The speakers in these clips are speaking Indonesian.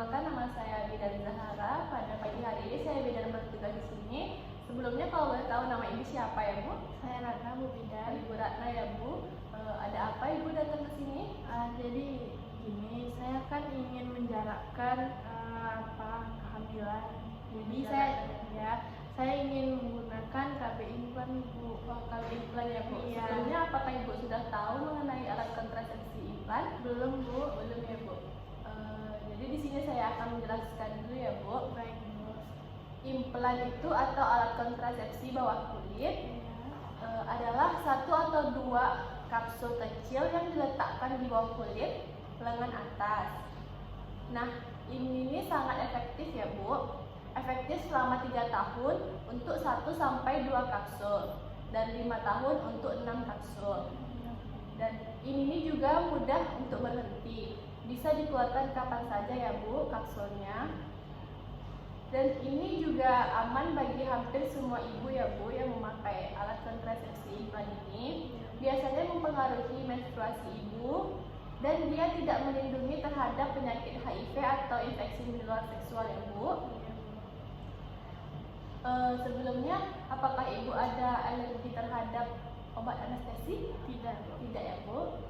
Perkenalkan, nama saya Bidan Zahara. Pada pagi hari ini saya Bidan bertugas di sini. Sebelumnya kalau boleh tahu nama ibu siapa ya Bu? Saya Ratna, Bu Bidan. Ibu Ratna ya Bu. Ada apa ibu datang ke sini? Jadi gini, saya kan ingin menjalankan kehamilan. Jadi saya ingin menggunakan KB implan, Bu. KB implan ya Bu. Iya. Sebelumnya apakah ibu sudah tahu mengenai alat kontrasepsi implan? Belum, Bu. Belum ya Bu. Jadi di sini saya akan menjelaskan dulu ya Bu. Baik, Bu. Implan itu atau alat kontrasepsi bawah kulit adalah satu atau dua kapsul kecil yang diletakkan di bawah kulit lengan atas. Nah, ini sangat efektif ya Bu. Efektif selama 3 tahun untuk 1 sampai 2 kapsul dan 5 tahun untuk 6 kapsul. Dan ini juga mudah untuk berhenti. Bisa dikeluarkan kapan saja ya Bu kapsulnya. Dan ini juga aman bagi hampir semua ibu ya Bu yang memakai alat kontrasepsi implan ini. Biasanya mempengaruhi menstruasi ibu dan dia tidak melindungi terhadap penyakit HIV atau infeksi menular seksual ya Bu. Sebelumnya apakah ibu ada alergi terhadap obat anestesi? Tidak, Bu. Tidak ya Bu.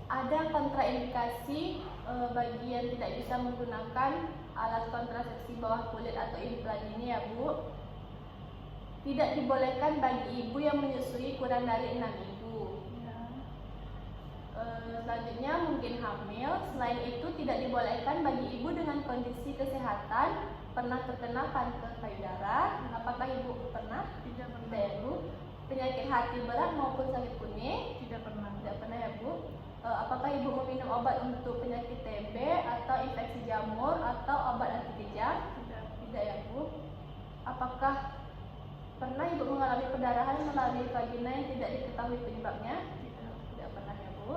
Ada kontraindikasi bagi yang tidak bisa menggunakan alat kontrasepsi bawah kulit atau implan ini ya Bu. Tidak dibolehkan bagi ibu yang menyusui kurang dari 6 minggu. Selanjutnya mungkin hamil. Selain itu tidak dibolehkan bagi ibu dengan kondisi kesehatan pernah terkena kanker payudara. Apakah ibu pernah? Tidak pernah. Tidak ya Bu. Penyakit hati berat maupun sakit kuning? Tidak pernah. Tidak pernah ya Bu. Apakah ibu meminum obat untuk penyakit TB atau infeksi jamur atau obat anti kejang? Tidak. Tidak ya Bu. Apakah pernah ibu mengalami pendarahan melalui vagina yang tidak diketahui penyebabnya? Tidak. Tidak pernah ya Bu.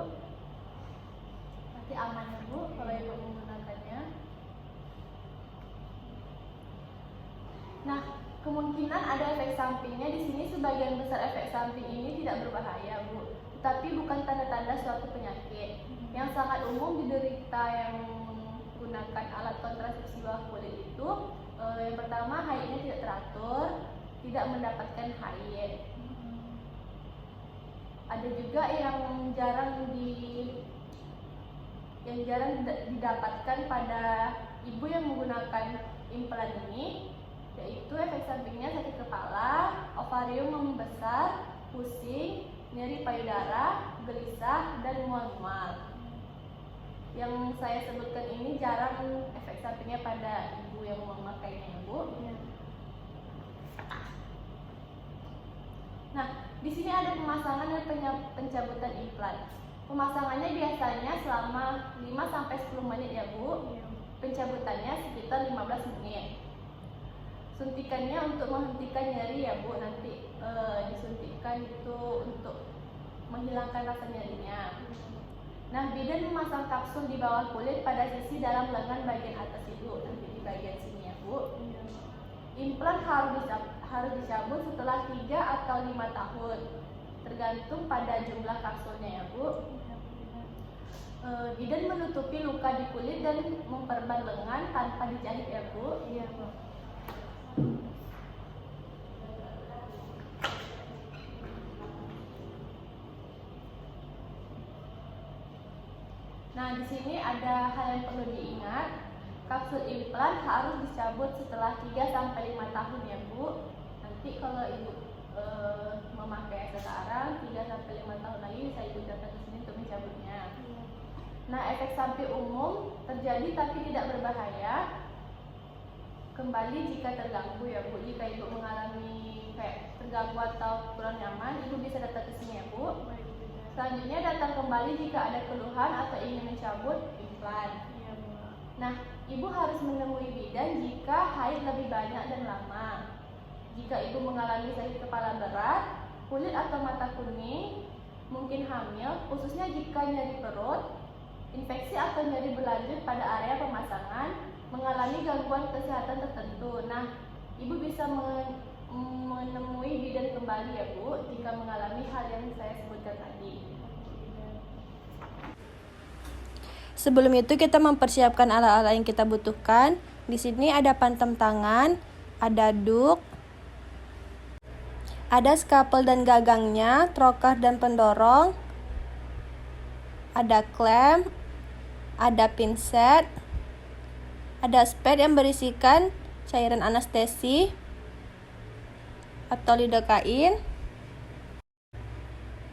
Berarti aman ya Bu kalau ibu menggunakannya. Nah, kemungkinan ada efek sampingnya. Di sini sebagian besar efek samping ini tidak berbahaya Bu, tetapi bukan tanda-tanda suatu penyakit yang sangat umum diderita yang menggunakan alat kontrasepsi bawah kulit itu. Yang pertama, haidnya tidak teratur, tidak mendapatkan haid. Ada juga yang jarang didapatkan pada ibu yang menggunakan implan ini, yaitu efek sampingnya sakit kepala, ovarium membesar, pusing, nyeri payudara, gelisah, dan mual-mual. Yang saya sebutkan ini jarang efek sampingnya pada ibu yang memakainya, Bu. Nah, di sini ada pemasangan dan pencabutan implan. Pemasangannya biasanya selama 5 sampai 10 menit ya Bu. Pencabutannya sekitar 15 menit. Suntikannya untuk menghentikan nyeri ya Bu, nanti disuntikkan itu untuk menghilangkan rasa nyerinya. Nah, bidan memasang kapsul di bawah kulit pada sisi dalam lengan bagian atas ibu, nanti di bagian sini ya Bu. Implan harus dicabut setelah 3 atau 5 tahun, tergantung pada jumlah kapsulnya ya Bu. Bidan menutupi luka di kulit dan memperban lengan tanpa dijahit ya Bu. Iya, Bu. Nah, di sini ada hal yang perlu diingat. Kapsul implan harus dicabut setelah 3 sampai 5 tahun ya Bu. Nanti kalau ibu memakai sekarang 3 sampai 5 tahun lagi bisa ibu datang ke sini untuk mencabutnya. Nah, efek samping umum terjadi tapi tidak berbahaya. Kembali jika terganggu ya Bu. Jika ibu mengalami kayak terganggu atau kurang nyaman, ibu bisa datang ke sini ya Bu. Selanjutnya datang kembali jika ada keluhan atau ingin mencabut implan. Iya, Bu. Nah, ibu harus menemui bidan jika haid lebih banyak dan lama. Jika ibu mengalami sakit kepala berat, kulit atau mata kuning, mungkin hamil, khususnya jika nyeri perut, infeksi atau nyeri berlanjut pada area pemasangan, mengalami mengalami gangguan kesehatan tertentu. Nah, Ibu bisa menemui bidan kembali ya Bu jika mengalami hal yang saya sebutkan tadi. Sebelum itu kita mempersiapkan alat-alat yang kita butuhkan. Di sini ada pantem tangan, ada duk, ada skapel dan gagangnya, trokar dan pendorong, ada klem, ada pinset, ada spet yang berisikan cairan anestesi atau lidokain,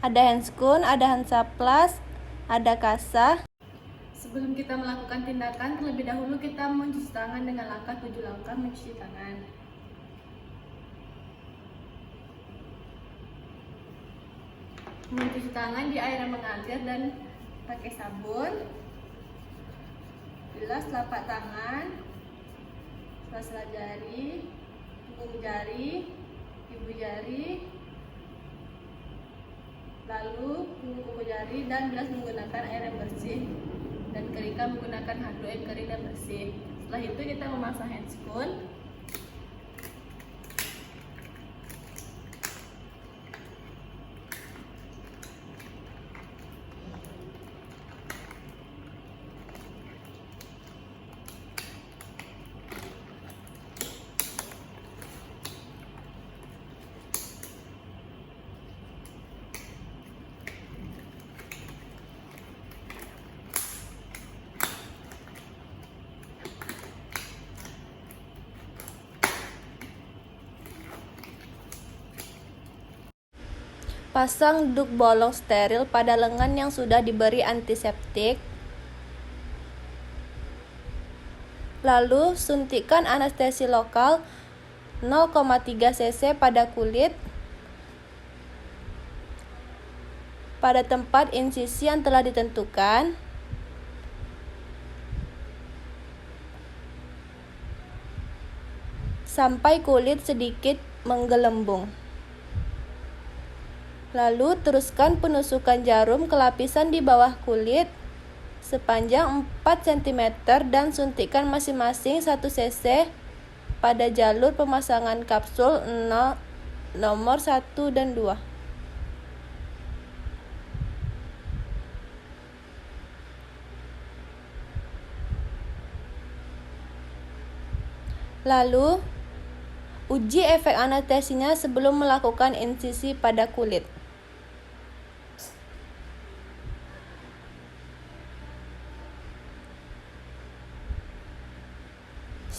ada handscoon, ada hansaplast, ada kasa. Sebelum kita melakukan tindakan, terlebih dahulu kita mencuci tangan dengan langkah 7 langkah mencuci tangan. Mencuci tangan di air yang mengalir dan pakai sabun. Bilas telapak tangan, sela-sela jari, ujung jari, ibu jari, lalu kuku jari, dan bilas menggunakan air yang bersih dan keringkan menggunakan handuk yang kering dan bersih. Setelah itu kita memasang handscoon. Pasang duk bolong steril pada lengan yang sudah diberi antiseptik. Lalu suntikan anestesi lokal 0,3 cc pada kulit pada tempat insisi yang telah ditentukan. Sampai kulit sedikit menggelembung. Lalu teruskan penusukan jarum ke lapisan di bawah kulit sepanjang 4 cm dan suntikan masing-masing 1 cc pada jalur pemasangan kapsul nomor 1 dan 2. Lalu uji efek anestesinya sebelum melakukan insisi pada kulit.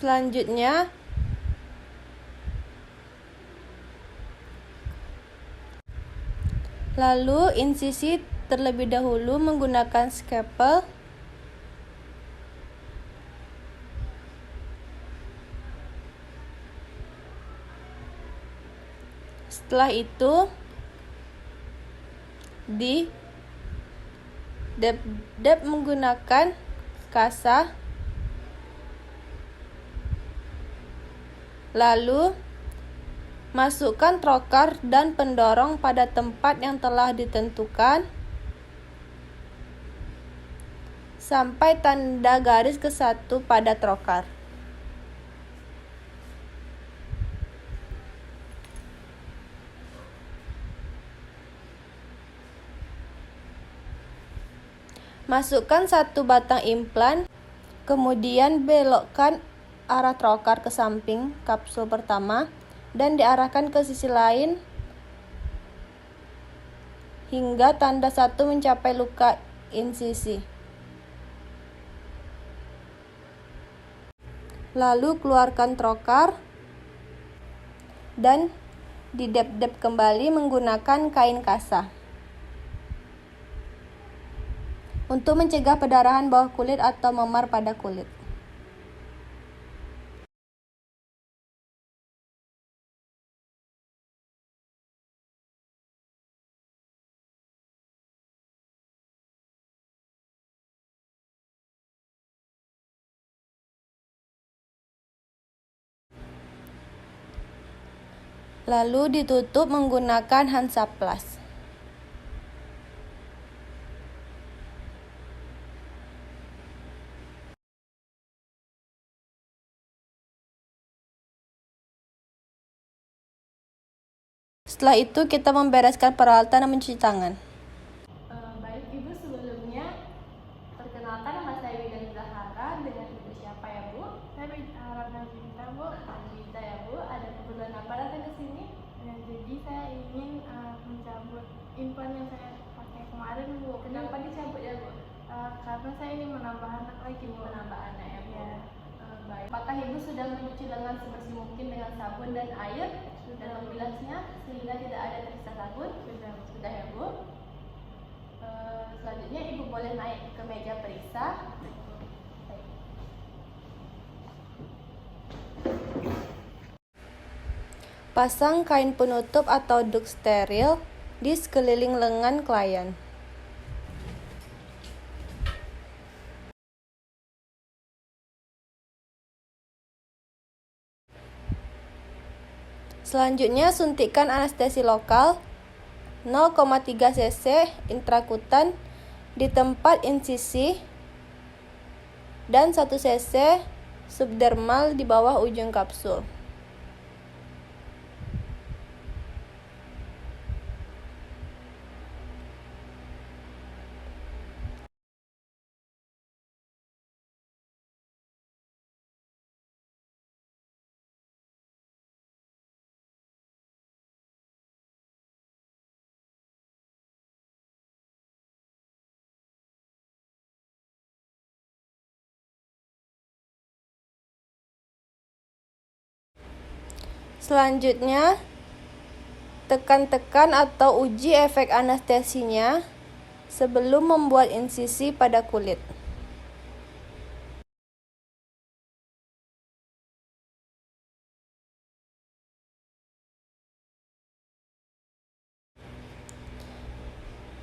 Selanjutnya, lalu insisi terlebih dahulu menggunakan scalpel. Setelah itu di dep menggunakan kasa. Lalu masukkan trokar dan pendorong pada tempat yang telah ditentukan sampai tanda garis ke-1 pada trokar. Masukkan 1 batang implan, kemudian belokkan arah trokar ke samping kapsul pertama dan diarahkan ke sisi lain hingga tanda 1 mencapai luka insisi. Lalu keluarkan trokar dan didep-dep kembali menggunakan kain kasa untuk mencegah pendarahan bawah kulit atau memar pada kulit. Lalu ditutup menggunakan hansaplast. Setelah itu kita membereskan peralatan dan mencuci tangan. Baik Ibu, sebelumnya perkenalkan nama saya Widan Zahara. Dengan Ibu siapa ya Bu? Saya harap Nazita, Bu. Anita ya Bu. Ada keperluan apa datang ke sini? Ya, jadi saya ingin mencabut implan yang saya pakai kemarin, Bu. Kenapa dicabut ya Bu? Karena saya ingin menambah anak lagi, Bu. Menambah anak ya Bu. Ya. Baik. Apakah Ibu sudah mencuci lengan sebersih mungkin dengan sabun dan air dan membilasnya sehingga tidak ada tersisa sabun? Sudah ya Bu. Selanjutnya Ibu boleh naik ke meja periksa. Baik. Pasang kain penutup atau duk steril di sekeliling lengan klien. Selanjutnya, suntikan anestesi lokal 0,3 cc intrakutan di tempat insisi dan 1 cc subdermal di bawah ujung kapsul. Selanjutnya, tekan-tekan atau uji efek anestesinya sebelum membuat insisi pada kulit.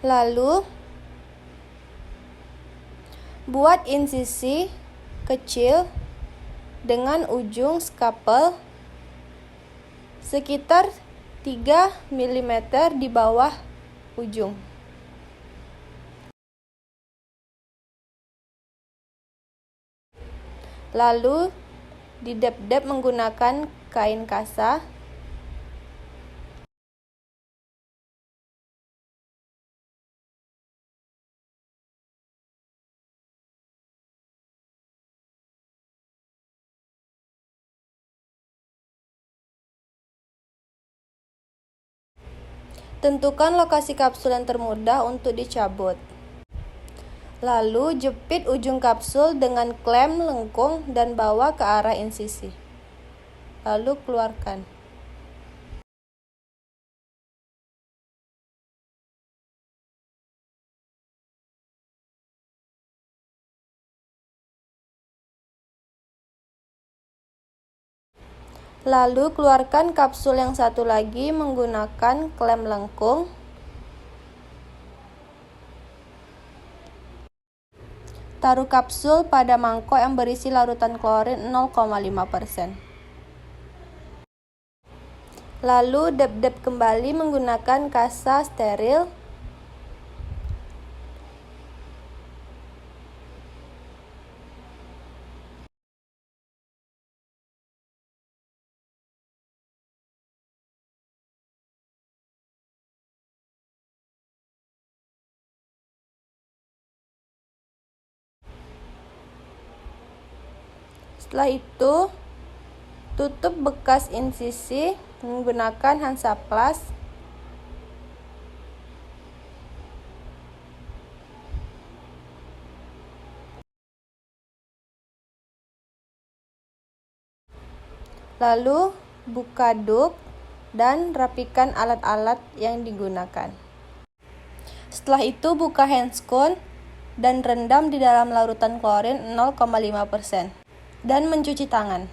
Lalu, buat insisi kecil dengan ujung skapel sekitar 3 mm di bawah ujung. Lalu didep-dep menggunakan kain kasa. Tentukan lokasi kapsul yang termudah untuk dicabut. Lalu jepit ujung kapsul dengan klem lengkung dan bawa ke arah insisi. Lalu keluarkan. Lalu keluarkan kapsul yang satu lagi menggunakan klem lengkung. Taruh kapsul pada mangkok yang berisi larutan klorin 0,5%. Lalu dep-dep kembali menggunakan kasa steril. Setelah itu, tutup bekas insisi menggunakan Hansaplast. Lalu buka duk dan rapikan alat-alat yang digunakan. Setelah itu buka handscone dan rendam di dalam larutan klorin 0,5% dan mencuci tangan.